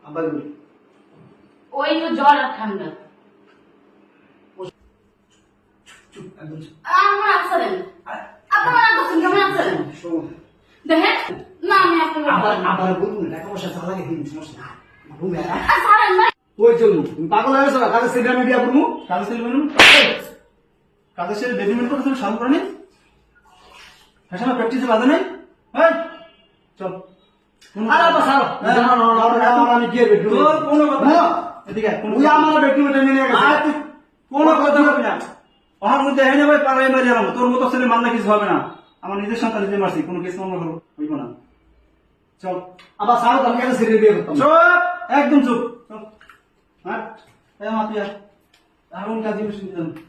আবার বলি ওই তো জ্বর আর ঠান্ডা। চুপ একদম চুপ। আমার আছেন আপনার আছেন কেমন আছেন শোন দেখেন না আমি আপনাকে আবার আবার বলবো টাকা পয়সা চালা লাগে দিন সমস্যা না ঘুমে ছাড়েন না ওই জন্য তুমি পাগল হয়ে গেছো না কাজে সিনেমা মিডিয়া করবো কাজে ছেলে বেরুন কাজে ছেলে বেবিমেন্ট করে তুমি সাধু করে নি ফ্যাশনে প্র্যাকটিসে বাধা নেই হ্যাঁ চল আরে বাবা সারো আমি গিয়ে বেডরুম তোর কোনো কথা না এদিকে কোনো ওই আমার বেডরুমে টেনে নিয়ে গেছে আর তুই কোনো কথা বলবি না ওহার মধ্যে হেনে ভাই পাড়ায় মারি আলাম তোর মতো ছেলে মানলে কিছু হবে না আমার নিজের সন্তান নিজে মারছি কোনো কেস মামলা হইব না চল আবার সারো আমি কাজে সিনেমা বিয়ে করতাম চুপ একদম চুপ চল হাট এ মাতিয়া এখন কাজে বসে